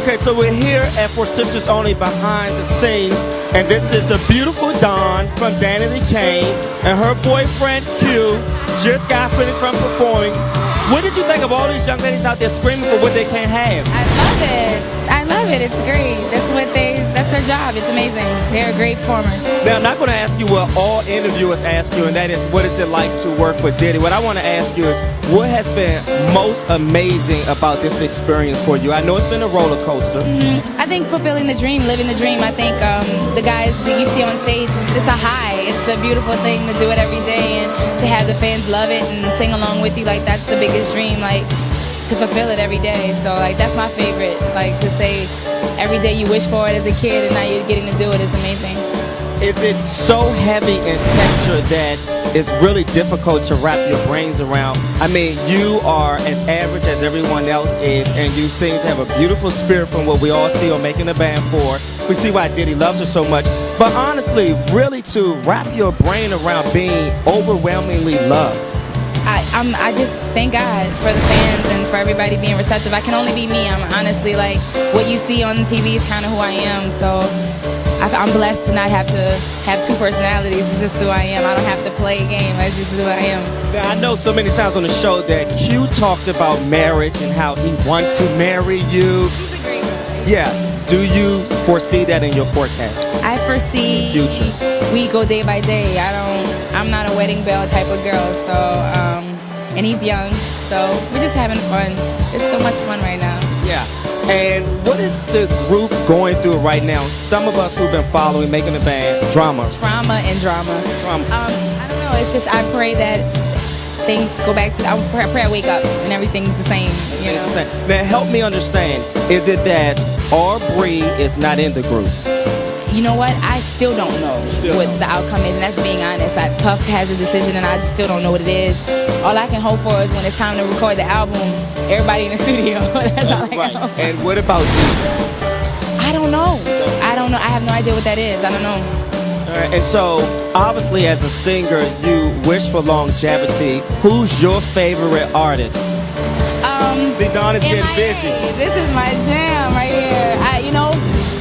Okay, so we're here at For Sisters Only behind the scenes, and this is the beautiful Dawn from Danity, Kane, and her boyfriend Q just got finished from performing. What did you think of all these young ladies out there screaming for what they can't have? I love it. I love it. It's great. That's their job. It's amazing. They're great performers. Now, I'm not going to ask you what all interviewers ask you, and that is, what is it like to work for Diddy? What I want to ask you is, what has been most amazing about this experience for you? I know it's been a roller coaster. I think fulfilling the dream, living the dream. I think the guys that you see on stage, it's a high. It's a beautiful thing to do it every day, and to have the fans love it and sing along with you. Like, that's the biggest dream, like, to fulfill it every day. So, like, that's my favorite. Like, to say every day you wish for it as a kid and now you're getting to do it is amazing. Is it so heavy in texture that it's really difficult to wrap your brains around? I mean, you are as average as everyone else is, and you seem to have a beautiful spirit from what we all see on Making the Band 4. We see why Diddy loves her so much. But honestly, really to wrap your brain around being overwhelmingly loved. I just thank God for the fans and for everybody being receptive. I can only be me. I'm honestly, like, what you see on TV is kind of who I am. So I'm blessed to not have to have two personalities. It's just who I am. I don't have to play a game. That's just who I am. Now, I know so many times on the show that Q talked about marriage and how he wants to marry you. He's a great guy. Yeah. Do you foresee that in your forecast? I foresee future. We go day by day. I'm not a wedding bell type of girl. So, and he's young. So we're just having fun. It's so much fun right now. Yeah. And what is the group going through right now? Some of us who've been following Making the Band, drama. Trauma and drama. I don't know. It's just I pray that things go back to. I pray I wake up and everything's the same. You know? It's the same. Now help me understand. Is it that Aubrey is not in the group? You know what? I still don't know what the outcome is, and that's being honest. Puff has a decision, and I still don't know what it is. All I can hope for is when it's time to record the album, everybody in the studio. That's all I can hope. And what about you? I don't know. I have no idea what that is. I don't know. All right. And so, obviously, as a singer, you wish for longevity. Who's your favorite artist? See, Dawn is getting busy. This is my jam right here.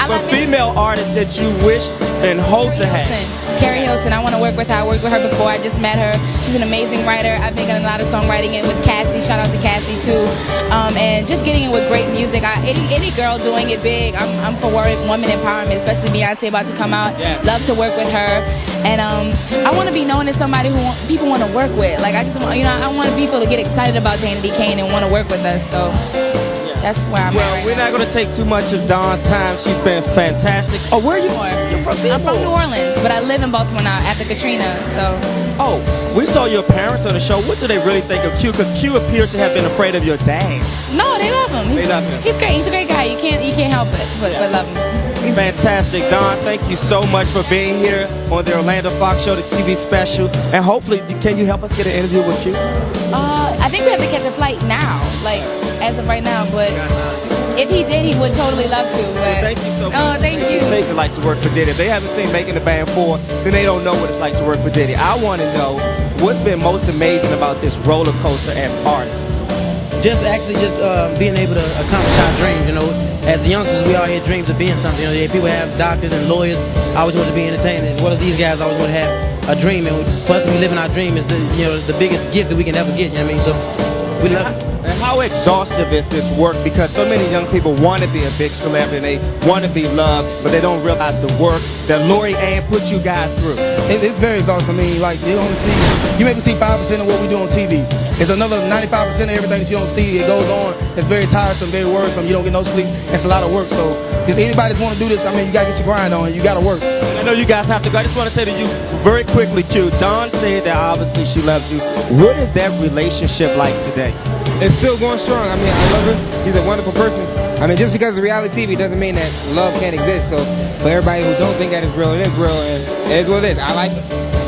But female artists that you wish and hope to have. Carrie Hilson, I want to work with her. I worked with her before. I just met her. She's an amazing writer. I've been getting a lot of songwriting in with Cassie. Shout out to Cassie too. And just getting in with great music. Any girl doing it big. I'm for women empowerment, especially Beyonce about to come out. Yes. Love to work with her. And I want to be known as somebody who people want to work with. Like, I just want, I want people to get excited about Danity Kane and want to work with us. So that's where I'm at right we're now. not going to take too much of Dawn's time. She's been fantastic. Oh, where are you? You're from I'm from New Orleans, but I live in Baltimore now after Katrina, so. Oh, we saw your parents on the show. What do they really think of Q? Because Q appeared to have been afraid of your dad. No, they love him. They love him. He's great. He's a great guy. You can't help it but love him. Fantastic. Dawn, thank you so much for being here on the Orlando Fox Show, the TV special. And hopefully, can you help us get an interview with Q? I think we have to catch a flight now, like, as of right now, but if he did, he would totally love to. But well, thank you so much. Oh, thank you. It takes it like to work for Diddy. If they haven't seen Making the Band 4, then they don't know what it's like to work for Diddy. I want to know what's been most amazing about this roller coaster as artists. Just being able to accomplish our dreams, As youngsters, we all had dreams of being something. People have doctors and lawyers. I always want to be entertainers. As well as these guys, I always want to have a dream. And for us to be living our dream is the biggest gift that we can ever get. You know what I mean? So we love it. And how exhaustive is this work? Because so many young people want to be a big celebrity, and they want to be loved, but they don't realize the work that Lori Ann put you guys through. It's very exhausting. I mean, like, you maybe see 5% of what we do on TV. It's another 95% of everything that you don't see. It goes on. It's very tiresome, very worrisome. You don't get no sleep. It's a lot of work. So if anybody want to do this, I mean, you got to get your grind on. You got to work. And I know you guys have to go. I just want to say to you very quickly, Q, Dawn said that obviously she loves you. What is that relationship like today? It's still going strong. I mean, I love her. She's a wonderful person. I mean, just because it's reality TV doesn't mean that love can't exist. So for everybody who don't think that it's real, it is real, and it is what it is. I like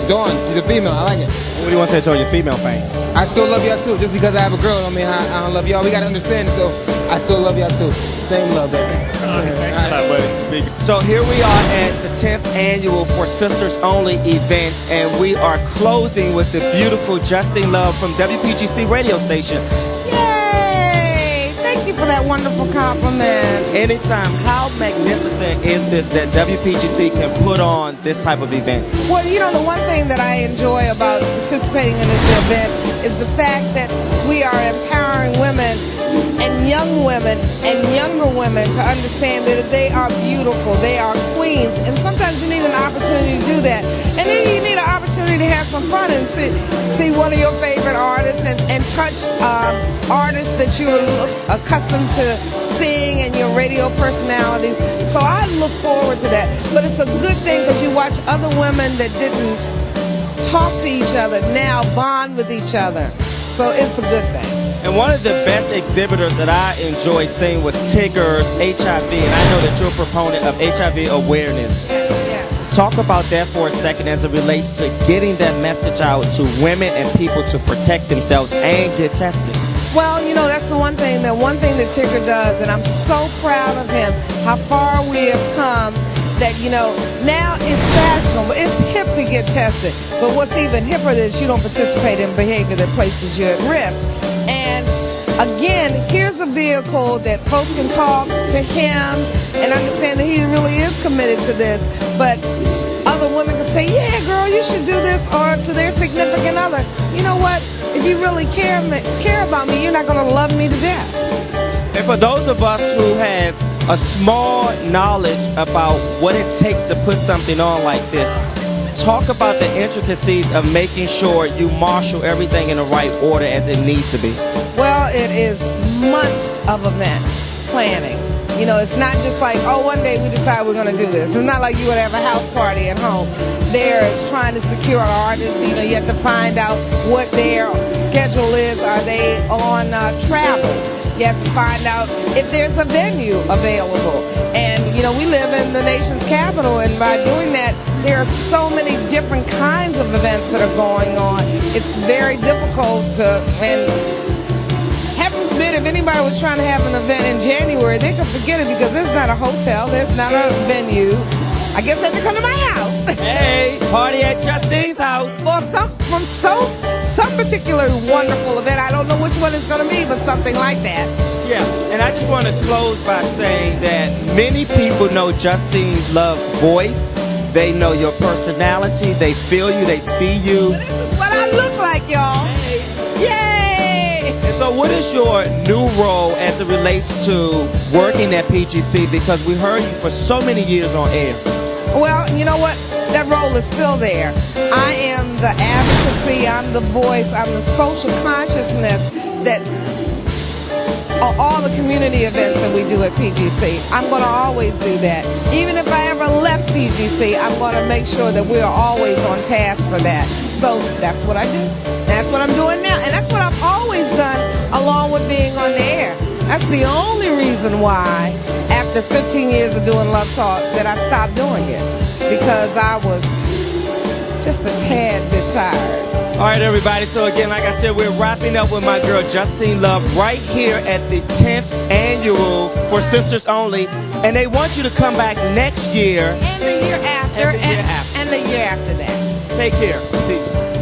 Dawn. She's a female. I like it. What do you want to say to all your female fans? I still love y'all too. Just because I have a girl don't mean I don't love y'all. We got to understand it, so I still love y'all too. Same love, baby. Thanks a lot, buddy. So here we are at the 10th annual For Sisters Only event, and we are closing with the beautiful Justine Love from WPGC radio station. Yay! Thank you for that wonderful compliment. anytime. How magnificent is this that WPGC can put on this type of event? Well, you know, the one thing that I enjoy about participating in this event is the fact that we are empowering women and young women and younger women to understand that they are beautiful, they are queens, and sometimes you need an opportunity to do that. And then you need an opportunity to have some fun and see one of your favorite artists and touch artists that you're accustomed to seeing and your radio personalities. So I look forward to that. But it's a good thing because you watch other women that didn't talk to each other now bond with each other. So it's a good thing. And one of the best exhibitors that I enjoy seeing was Tigger's HIV, and I know that you're a proponent of HIV awareness. Yes. Talk about that for a second as it relates to getting that message out to women and people to protect themselves and get tested. Well, you know, that's the one thing that Tigger does, and I'm so proud of him, how far we have come. That, you know, now it's fashionable, it's hip to get tested, but what's even hipper is you don't participate in behavior that places you at risk. And again, here's a vehicle that folks can talk to him and understand that he really is committed to this, but other women can say, yeah, girl, you should do this, or to their significant other, you know what, if you really care about me, you're not going to love me to death. And for those of us who have a small knowledge about what it takes to put something on like this, talk about the intricacies of making sure you marshal everything in the right order as it needs to be. Well, it is months of event planning. You know, it's not just like, oh, one day we decide we're going to do this. It's not like you would have a house party at home. There's trying to secure artists. You know, you have to find out what their schedule is. Are they on travel? You have to find out if there's a venue available. And, you know, we live in the nation's capital, and by doing that, there are so many different kinds of events that are going on. It's very difficult to, and heaven forbid, if anybody was trying to have an event in January, they could forget it because there's not a hotel, there's not a venue. I guess they have to come to my house. Hey, party at Justine's house. Well, some particular wonderful event. I don't know which one it's going to be, but something like that. Yeah, and I just want to close by saying that many people know Justine Love's voice. They know your personality. They feel you. They see you. Well, this is what I look like, y'all. Yay! And so what is your new role as it relates to working at PGC? Because we heard you for so many years on air. Well, you know what? That role is still there. I am the advocacy, I'm the voice, I'm the social consciousness that all the community events that we do at PGC. I'm going to always do that. Even if I ever left PGC, I'm going to make sure that we're always on task for that. So that's what I do. That's what I'm doing now. And that's what I've always done along with being on the air. That's the only reason why, after 15 years of doing Love Talk, that I stopped doing it. Because I was just a tad bit tired. All right, everybody. So again, like I said, we're wrapping up with my girl Justine Love right here at the 10th annual for Sisters Only. And they want you to come back next year. And the year after. And the year after. And the year after that. Take care. See you.